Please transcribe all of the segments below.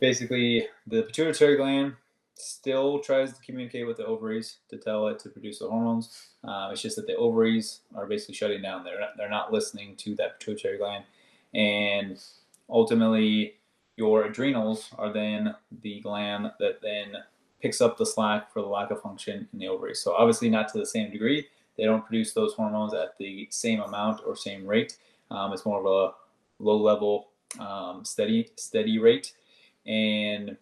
basically the pituitary gland still tries to communicate with the ovaries to tell it to produce the hormones. It's just that the ovaries are basically shutting down. They're not listening to that pituitary gland, and ultimately your adrenals are then the gland that then picks up the slack for the lack of function in the ovaries. So obviously not to the same degree. They don't produce those hormones at the same amount or same rate. It's more of a low level, steady rate. And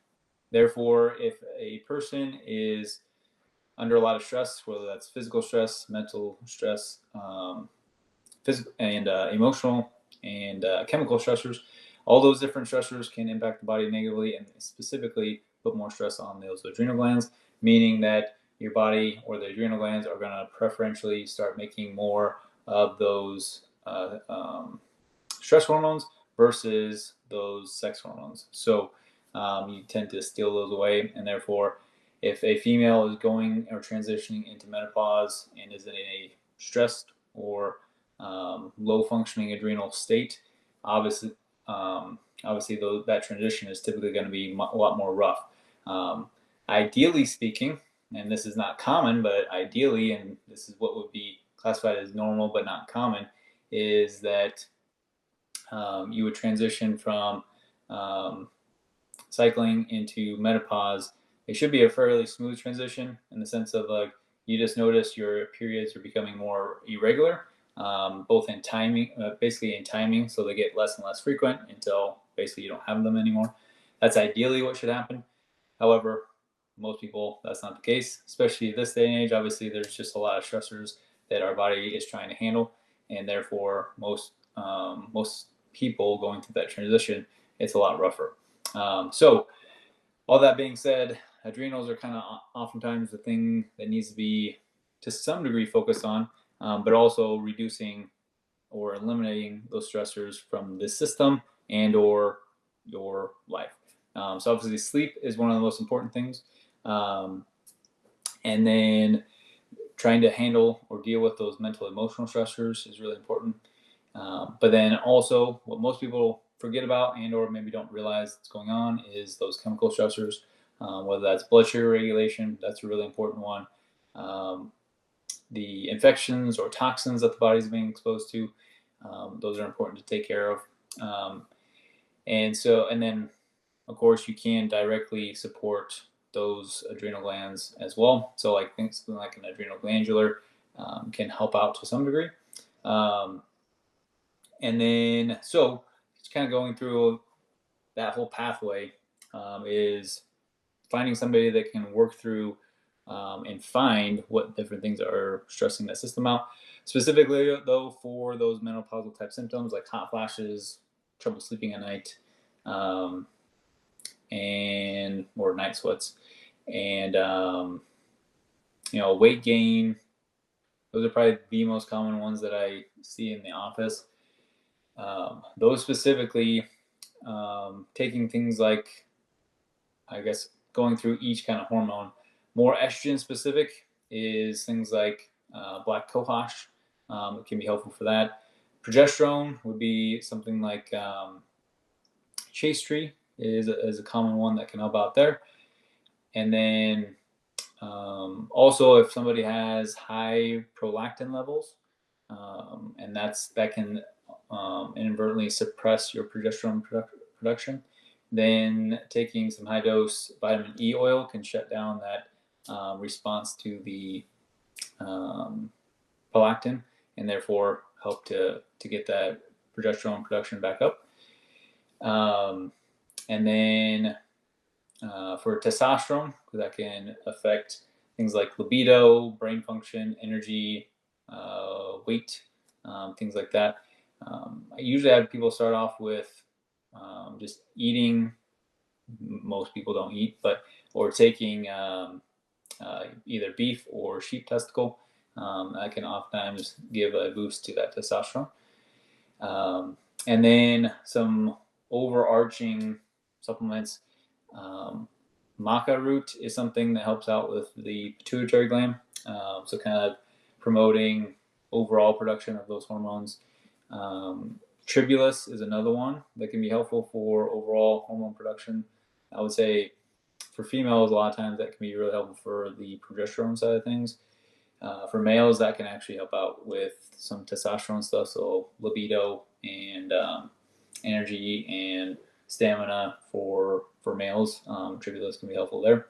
therefore, if a person is under a lot of stress, whether that's physical stress, mental stress, physical and emotional and chemical stressors, all those different stressors can impact the body negatively and specifically put more stress on those adrenal glands, meaning that your body or the adrenal glands are going to preferentially start making more of those stress hormones versus those sex hormones. So you tend to steal those away, and therefore, if a female is going or transitioning into menopause and is in a stressed or low functioning adrenal state, obviously, that transition is typically going to be a lot more rough. Ideally speaking, and this is not common, but ideally, and this is what would be classified as normal but not common, is that you would transition from cycling into menopause. It should be a fairly smooth transition in the sense of like you just notice your periods are becoming more irregular, both in timing, basically in timing, so they get less and less frequent until basically you don't have them anymore. That's ideally what should happen. However, most people, that's not the case, especially this day and age. Obviously, there's just a lot of stressors that our body is trying to handle, and therefore most people going through that transition, it's a lot rougher. So all that being said, adrenals are kind of oftentimes the thing that needs to be to some degree focused on, but also reducing or eliminating those stressors from the system and or your life. So obviously sleep is one of the most important things. And then trying to handle or deal with those mental emotional stressors is really important. But then also what most people forget about and or maybe don't realize what's going on is those chemical stressors, whether that's blood sugar regulation, that's a really important one. The infections or toxins that the body's being exposed to, those are important to take care of. And then of course you can directly support those adrenal glands as well. So like things like an adrenal glandular can help out to some degree. And then, so just kind of going through that whole pathway is finding somebody that can work through and find what different things are stressing that system out. Specifically, though, for those menopausal type symptoms like hot flashes, trouble sleeping at night, and or night sweats, and weight gain. Those are probably the most common ones that I see in the office. Those specifically, taking things like, I guess, going through each kind of hormone. More estrogen specific is things like black cohosh. It can be helpful for that. Progesterone would be something like chaste tree is a common one that can help out there. And then also if somebody has high prolactin levels, and that can inadvertently suppress your progesterone production, then taking some high dose vitamin E oil can shut down that response to the prolactin and therefore help to get that progesterone production back up. And then for testosterone, that can affect things like libido, brain function, energy, weight, things like that. I usually have people start off with just eating. Most people don't eat, or taking either beef or sheep testicle. That can oftentimes give a boost to that testosterone. And then some overarching supplements. Maca root is something that helps out with the pituitary gland. So kind of promoting overall production of those hormones. Tribulus is another one that can be helpful for overall hormone production. I would say for females, a lot of times that can be really helpful for the progesterone side of things. For males, that can actually help out with some testosterone stuff, so libido and energy and stamina for males. Tribulus can be helpful there.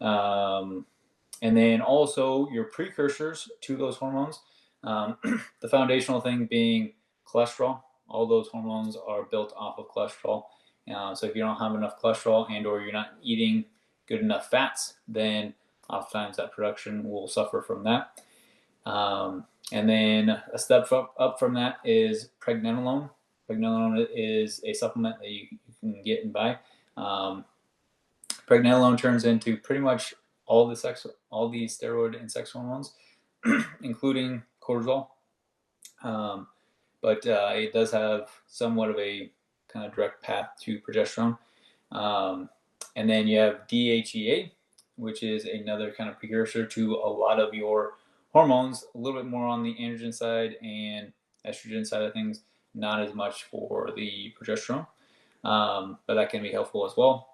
And then also your precursors to those hormones. The foundational thing being cholesterol. All those hormones are built off of cholesterol. So if you don't have enough cholesterol and or you're not eating good enough fats, then oftentimes that production will suffer from that. And then a step up from that is pregnenolone. Pregnenolone is a supplement that you can get and buy. Pregnenolone turns into pretty much all the steroid and sex hormones, including cortisol. But it does have somewhat of a kind of direct path to progesterone. And then you have DHEA, which is another kind of precursor to a lot of your hormones, a little bit more on the androgen side and estrogen side of things, not as much for the progesterone, but that can be helpful as well.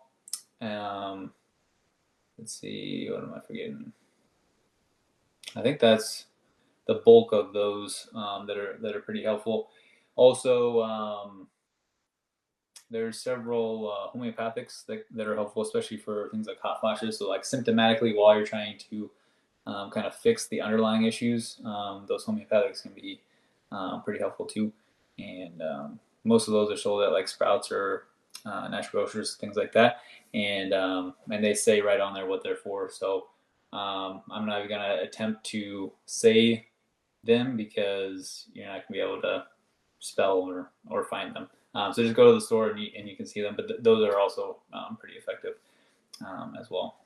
Let's see, what am I forgetting? I think that's the bulk of those that are pretty helpful. Also, there's several homeopathics that are helpful, especially for things like hot flashes. So like symptomatically, while you're trying to kind of fix the underlying issues, those homeopathics can be pretty helpful too. And most of those are sold at like Sprouts or natural grocers, things like that. And they say right on there what they're for. So I'm not even gonna attempt to say them because you're not gonna be able to spell or find them. So just go to the store and you can see them. But those are also pretty effective as well.